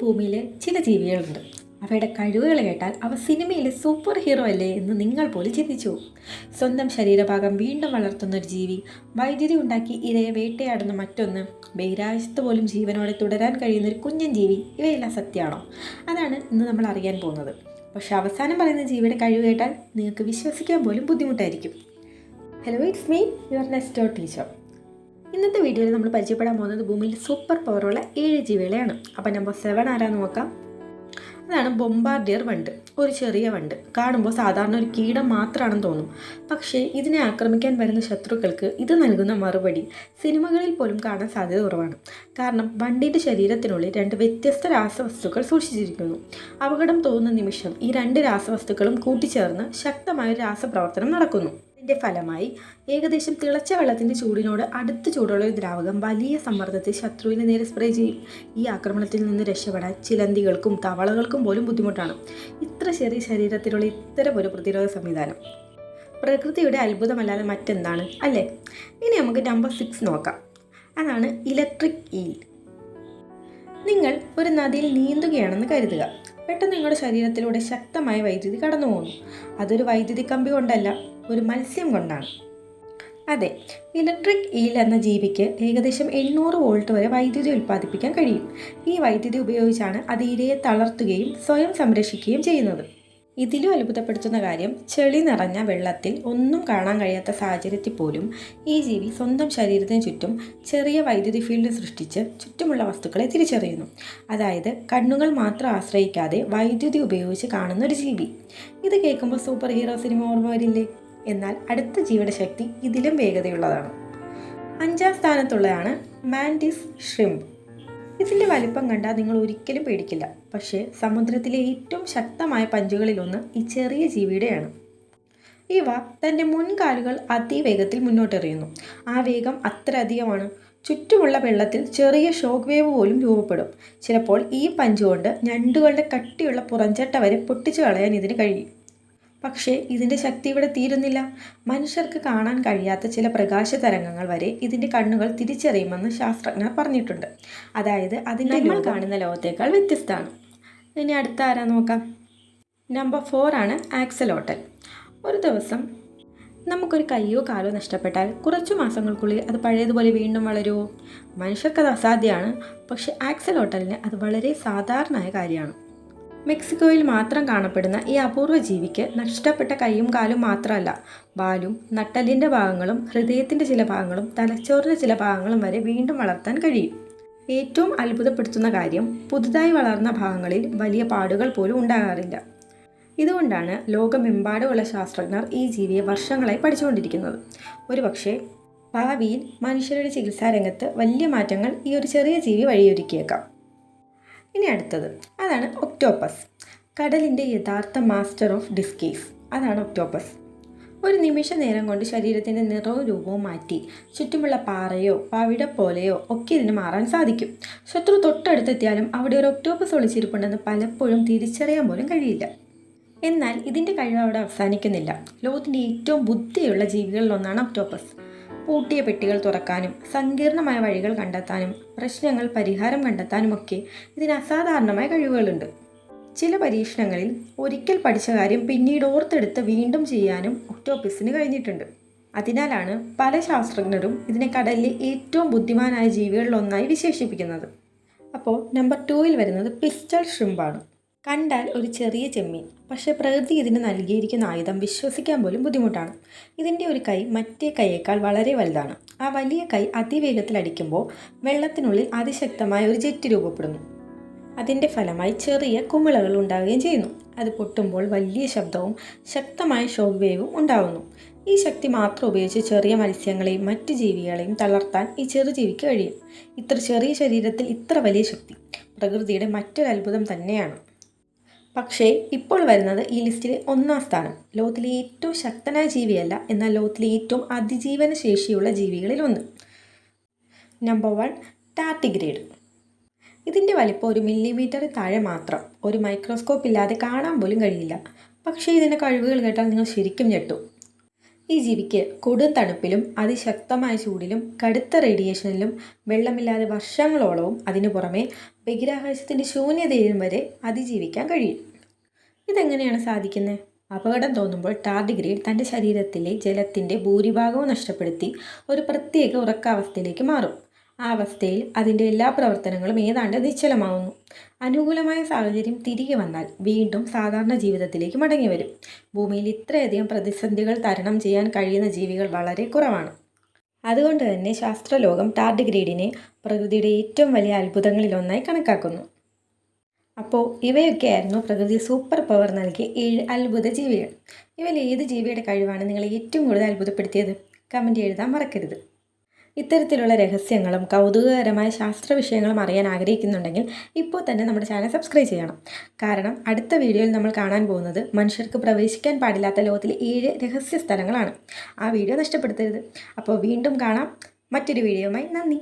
ഭൂമിയിലെ ചില ജീവികളുണ്ട്. അവയുടെ കഴിവുകൾ കേട്ടാൽ അവ സിനിമയിലെ സൂപ്പർ ഹീറോ അല്ലേ എന്ന് നിങ്ങൾ പോലും ചിന്തിച്ചു. സ്വന്തം ശരീരഭാഗം വീണ്ടും വളർത്തുന്ന ഒരു ജീവി, വൈദ്യുതി ഉണ്ടാക്കി ഇരയെ വേട്ടയാടുന്ന മറ്റൊന്ന്, ബഹിരാകാശത്ത് പോലും ജീവനോടെ തുടരാൻ കഴിയുന്ന ഒരു കുഞ്ഞൻ ജീവി, ഇവയെല്ലാം സത്യമാണോ? അതാണ് ഇന്ന് നമ്മൾ അറിയാൻ പോകുന്നത്. പക്ഷെ അവസാനം പറയുന്ന ജീവിയുടെ കഴിവ് കേട്ടാൽ നിങ്ങൾക്ക് വിശ്വസിക്കാൻ പോലും ബുദ്ധിമുട്ടായിരിക്കും. Hello, it's me your next teacher. ഇന്നത്തെ വീഡിയോയിൽ നമ്മൾ പരിചയപ്പെടാൻ പോകുന്നത് ഭൂമിയിൽ സൂപ്പർ പവറുള്ള 7 ജീവികളെയാണ്. അപ്പോൾ നമ്പർ 7 ആരാന്ന് നോക്കാം. അതാണ് ബൊംബാർഡിയർ വണ്ട്. ഒരു ചെറിയ വണ്ട്, കാണുമ്പോൾ സാധാരണ ഒരു കീടം മാത്രമാണെന്ന് തോന്നും. പക്ഷേ ഇതിനെ ആക്രമിക്കാൻ വരുന്ന ശത്രുക്കൾക്ക് ഇത് നൽകുന്ന മറുപടി സിനിമകളിൽ പോലും കാണാൻ സാധ്യത കുറവാണ്. കാരണം വണ്ടിൻ്റെ ശരീരത്തിനുള്ളിൽ 2 വ്യത്യസ്ത രാസവസ്തുക്കൾ സൂക്ഷിച്ചിരിക്കുന്നു. അപകടം തോന്നുന്ന നിമിഷം ഈ 2 രാസവസ്തുക്കളും കൂട്ടിച്ചേർന്ന് ശക്തമായ രാസപ്രവർത്തനം നടക്കുന്നു. ഇതിൻ്റെ ഫലമായി ഏകദേശം തിളച്ച വെള്ളത്തിൻ്റെ ചൂടിനോട് അടുത്ത് ചൂടുള്ള ഒരു ദ്രാവകം വലിയ സമ്മർദ്ദത്തിൽ ശത്രുവിന് നേരെ സ്പ്രേ ചെയ്യും. ഈ ആക്രമണത്തിൽ നിന്ന് രക്ഷപ്പെടാൻ ചിലന്തികൾക്കും തവളകൾക്കും പോലും ബുദ്ധിമുട്ടാണ്. ഇത്ര ചെറിയ ശരീരത്തിലുള്ള ഇത്തരം ഒരു പ്രതിരോധ സംവിധാനം പ്രകൃതിയുടെ അത്ഭുതമല്ലാതെ മറ്റെന്താണ്, അല്ലേ? ഇനി നമുക്ക് നമ്പർ 6 നോക്കാം. അതാണ് ഇലക്ട്രിക് ഈൽ. നിങ്ങൾ ഒരു നദിയിൽ നീന്തുകയാണെന്ന് കരുതുക. പെട്ടെന്ന് നിങ്ങളുടെ ശരീരത്തിലൂടെ ശക്തമായ വൈദ്യുതി കടന്നു പോകുന്നു. അതൊരു വൈദ്യുതി കമ്പി കൊണ്ടല്ല, ഒരു മത്സ്യം കൊണ്ടാണ്. അതെ, ഇലക്ട്രിക് ഈൽ എന്ന ജീവിക്ക് ഏകദേശം 800 വോൾട്ട് വരെ വൈദ്യുതി ഉൽപ്പാദിപ്പിക്കാൻ കഴിയും. ഈ വൈദ്യുതി ഉപയോഗിച്ചാണ് അത് ഇരയെ തളർത്തുകയും സ്വയം സംരക്ഷിക്കുകയും ചെയ്യുന്നത്. ഇതിലും അത്ഭുതപ്പെടുത്തുന്ന കാര്യം, ചെളി നിറഞ്ഞ വെള്ളത്തിൽ ഒന്നും കാണാൻ കഴിയാത്ത സാഹചര്യത്തിൽ പോലും ഈ ജീവി സ്വന്തം ശരീരത്തിന് ചുറ്റും ചെറിയ വൈദ്യുതി ഫീൽഡ് സൃഷ്ടിച്ച് ചുറ്റുമുള്ള വസ്തുക്കളെ തിരിച്ചറിയുന്നു. അതായത് കണ്ണുകൾ മാത്രം ആശ്രയിക്കാതെ വൈദ്യുതി ഉപയോഗിച്ച് കാണുന്ന ഒരു ജീവി. ഇത് കേൾക്കുമ്പോൾ സൂപ്പർ ഹീറോ സിനിമ ഓർമ്മ വരില്ലേ? എന്നാൽ അടുത്ത ജീവിയുടെ ശക്തി ഇതിലും വേഗതയുള്ളതാണ്. 5ാം സ്ഥാനത്തുള്ളതാണ് മാൻറ്റിസ് ഷ്രിംപ്. ഇതിൻ്റെ വലിപ്പം കണ്ടാൽ നിങ്ങൾ ഒരിക്കലും പേടിക്കില്ല. പക്ഷേ സമുദ്രത്തിലെ ഏറ്റവും ശക്തമായ പഞ്ചുകളിലൊന്ന് ഈ ചെറിയ ജീവിയുടെയാണ്. ഇവ തൻ്റെ മുൻകാലുകൾ അതിവേഗത്തിൽ മുന്നോട്ടെറിയുന്നു. ആ വേഗം അത്ര അധികമാണ്, ചുറ്റുമുള്ള വെള്ളത്തിൽ ചെറിയ ഷോക്ക് വേവ് പോലും രൂപപ്പെടും. ചിലപ്പോൾ ഈ പഞ്ചുകൊണ്ട് ഞണ്ടുകളുടെ കട്ടിയുള്ള പുറംചട്ട വരെ പൊട്ടിച്ചു കളയാൻ ഇതിന് കഴിയും. പക്ഷേ ഇതിൻ്റെ ശക്തി ഇവിടെ തീരുന്നില്ല. മനുഷ്യർക്ക് കാണാൻ കഴിയാത്ത ചില പ്രകാശ തരംഗങ്ങൾ വരെ ഇതിൻ്റെ കണ്ണുകൾ തിരിച്ചറിയുമെന്ന് ശാസ്ത്രജ്ഞർ പറഞ്ഞിട്ടുണ്ട്. അതായത് അതിൻ്റെ നമ്മൾ കാണുന്ന ലോകത്തേക്കാൾ വ്യത്യസ്തമാണ്. ഇനി അടുത്ത ആരാ നോക്കാം. നമ്പർ 4 ആണ് ആക്സലോട്ടൽ. ഒരു ദിവസം നമുക്കൊരു കയ്യോ കാലോ നഷ്ടപ്പെട്ടാൽ കുറച്ചു മാസങ്ങൾക്കുള്ളിൽ അത് പഴയതുപോലെ വീണ്ടും വളരുമോ? മനുഷ്യർക്കത് അസാധ്യമാണ്. പക്ഷേ ആക്സലോട്ടലിന് അത് വളരെ സാധാരണമായ കാര്യമാണ്. മെക്സിക്കോയിൽ മാത്രം കാണപ്പെടുന്ന ഈ അപൂർവ ജീവിക്ക് നഷ്ടപ്പെട്ട കൈയും കാലും മാത്രമല്ല, വാലും നട്ടലിൻ്റെ ഭാഗങ്ങളും ഹൃദയത്തിൻ്റെ ചില ഭാഗങ്ങളും തലച്ചോറിൻ്റെ ചില ഭാഗങ്ങളും വരെ വീണ്ടും വളർത്താൻ കഴിയും. ഏറ്റവും അത്ഭുതപ്പെടുത്തുന്ന കാര്യം, പുതുതായി വളർന്ന ഭാഗങ്ങളിൽ വലിയ പാടുകൾ പോലും ഉണ്ടാകാറില്ല. ഇതുകൊണ്ടാണ് ലോകമെമ്പാടുമുള്ള ശാസ്ത്രജ്ഞർ ഈ ജീവിയെ വർഷങ്ങളായി പഠിച്ചുകൊണ്ടിരിക്കുന്നത്. ഒരുപക്ഷെ ഭാവിയിൽ മനുഷ്യരുടെ ചികിത്സാ രംഗത്ത് വലിയ മാറ്റങ്ങൾ ഈ ഒരു ചെറിയ ജീവി വഴിയൊരുക്കിയേക്കാം. ഇനി അടുത്തത്, അതാണ് ഒക്ടോപ്പസ്. കടലിൻ്റെ യഥാർത്ഥ മാസ്റ്റർ ഓഫ് ഡിസ്ഗൈസ്. അതാണ് ഒക്ടോപ്പസ്. ഒരു നിമിഷ നേരം കൊണ്ട് ശരീരത്തിൻ്റെ നിറവും രൂപവും മാറ്റി ചുറ്റുമുള്ള പാറയോ പവിട പോലെയോ ഒക്കെ ഇതിന് മാറാൻ സാധിക്കും. ശത്രു തൊട്ടടുത്തെത്തിയാലും അവിടെ ഒരു ഒക്ടോപ്പസ് ഒളിച്ചിരിപ്പുണ്ടെന്ന് പലപ്പോഴും തിരിച്ചറിയാൻ പോലും കഴിയില്ല. എന്നാൽ ഇതിൻ്റെ കഴിവ് അവിടെ അവസാനിക്കുന്നില്ല. ലോകത്തിൻ്റെ ഏറ്റവും ബുദ്ധിയുള്ള ജീവികളിലൊന്നാണ് ഒക്ടോപ്പസ്. പൂട്ടിയ പെട്ടികൾ തുറക്കാനും സങ്കീർണമായ വഴികൾ കണ്ടെത്താനും പ്രശ്നങ്ങൾ പരിഹാരം കണ്ടെത്താനുമൊക്കെ ഇതിന് അസാധാരണമായ കഴിവുകളുണ്ട്. ചില പരീക്ഷണങ്ങളിൽ ഒരിക്കൽ പഠിച്ച കാര്യം പിന്നീട് ഓർത്തെടുത്ത് വീണ്ടും ചെയ്യാനും ഒക്ടോപ്പസിന് കഴിഞ്ഞിട്ടുണ്ട്. അതിനാലാണ് പല ശാസ്ത്രജ്ഞരും ഇതിനെ കടലിലെ ഏറ്റവും ബുദ്ധിമാനായ ജീവികളിലൊന്നായി വിശേഷിപ്പിക്കുന്നത്. അപ്പോൾ നമ്പർ 2 വരുന്നത് പിസ്റ്റൾ ഷ്രിംപാണ്. കണ്ടാൽ ഒരു ചെറിയ ചെമ്മീൻ, പക്ഷേ പ്രകൃതി ഇതിന് നൽകിയിരിക്കുന്ന ആയുധം വിശ്വസിക്കാൻ പോലും ബുദ്ധിമുട്ടാണ്. ഇതിൻ്റെ ഒരു കൈ മറ്റേ കൈയേക്കാൾ വളരെ വലുതാണ്. ആ വലിയ കൈ അതിവേഗത്തിൽ അടിക്കുമ്പോൾ വെള്ളത്തിനുള്ളിൽ അതിശക്തമായ ഒരു ജെറ്റ് രൂപപ്പെടുന്നു. അതിൻ്റെ ഫലമായി ചെറിയ കുമിളകൾ ഉണ്ടാവുകയും ചെയ്യുന്നു. അത് പൊട്ടുമ്പോൾ വലിയ ശബ്ദവും ശക്തമായ ഷോക്ക് വേവും ഉണ്ടാകുന്നു. ഈ ശക്തി മാത്രം ഉപയോഗിച്ച് ചെറിയ മത്സ്യങ്ങളെയും മറ്റു ജീവികളെയും തളർത്താൻ ഈ ചെറുജീവിക്ക് കഴിയും. ഇത്ര ചെറിയ ശരീരത്തിൽ ഇത്ര വലിയ ശക്തി പ്രകൃതിയുടെ മറ്റൊരു അത്ഭുതം തന്നെയാണ്. പക്ഷേ ഇപ്പോൾ വരുന്നത് ഈ ലിസ്റ്റിലെ 1ാം സ്ഥാനം. ലോകത്തിലെ ഏറ്റവും ശക്തനായ ജീവിയല്ല, എന്നാൽ ലോകത്തിലെ ഏറ്റവും അതിജീവന ശേഷിയുള്ള ജീവികളിൽ ഒന്ന്. Number 1 tardigrade. ഇതിൻ്റെ വലിപ്പം 1 മില്ലിമീറ്റർ താഴെ മാത്രം. ഒരു മൈക്രോസ്കോപ്പ് ഇല്ലാതെ കാണാൻ പോലും കഴിയില്ല. പക്ഷേ ഇതിൻ്റെ കഴിവുകൾ കേട്ടാൽ നിങ്ങൾ ശരിക്കും ഞെട്ടും. ഈ ജീവിക്ക് കൊടും തണുപ്പിലും അതിശക്തമായ ചൂടിലും കടുത്ത റേഡിയേഷനിലും വെള്ളമില്ലാതെ വർഷങ്ങളോളവും അതിനു പുറമെ ബഹിരാകാശത്തിൻ്റെ ശൂന്യതയിലും വരെ അതിജീവിക്കാൻ കഴിയും. ഇതെങ്ങനെയാണ് സാധിക്കുന്നത്? അപകടം തോന്നുമ്പോൾ ടാർഡിഗ്രേഡ് തൻ്റെ ശരീരത്തിലെ ജലത്തിൻ്റെ ഭൂരിഭാഗവും നഷ്ടപ്പെടുത്തി ഒരു പ്രത്യേക ഉറക്കാവസ്ഥയിലേക്ക് മാറും. ആ അവസ്ഥയിൽ അതിൻ്റെ എല്ലാ പ്രവർത്തനങ്ങളും ഏതാണ്ട് നിശ്ചലമാവുന്നു. അനുകൂലമായ സാഹചര്യം തിരികെ വന്നാൽ വീണ്ടും സാധാരണ ജീവിതത്തിലേക്ക് മടങ്ങി വരും. ഭൂമിയിൽ ഇത്രയധികം പ്രതിസന്ധികൾ തരണം ചെയ്യാൻ കഴിയുന്ന ജീവികൾ വളരെ കുറവാണ്. അതുകൊണ്ട് തന്നെ ശാസ്ത്രലോകം ടാർഡിഗ്രേഡിനെ പ്രകൃതിയുടെ ഏറ്റവും വലിയ അത്ഭുതങ്ങളിലൊന്നായി കണക്കാക്കുന്നു. അപ്പോൾ ഇവയൊക്കെയായിരുന്നു പ്രകൃതി സൂപ്പർ പവർ നൽകിയ 7 അത്ഭുത ജീവികൾ. ഇവയിൽ ഏത് ജീവിയുടെ കഴിവാണ് നിങ്ങളെ ഏറ്റവും കൂടുതൽ അത്ഭുതപ്പെടുത്തിയത്? കമൻറ്റ് എഴുതാൻ മറക്കരുത്. ഇത്തരത്തിലുള്ള രഹസ്യങ്ങളും കൗതുകകരമായ ശാസ്ത്ര വിഷയങ്ങളും അറിയാൻ ആഗ്രഹിക്കുന്നുണ്ടെങ്കിൽ ഇപ്പോൾ തന്നെ നമ്മുടെ ചാനൽ സബ്സ്ക്രൈബ് ചെയ്യണം. കാരണം അടുത്ത വീഡിയോയിൽ നമ്മൾ കാണാൻ പോകുന്നത് മനുഷ്യർക്ക് പ്രവേശിക്കാൻ പാടില്ലാത്ത ലോകത്തിലെ 7 രഹസ്യ സ്ഥലങ്ങളാണ്. ആ വീഡിയോ നഷ്ടപ്പെടുത്തരുത്. അപ്പോൾ വീണ്ടും കാണാം മറ്റൊരു വീഡിയോയുമായി. നന്ദി.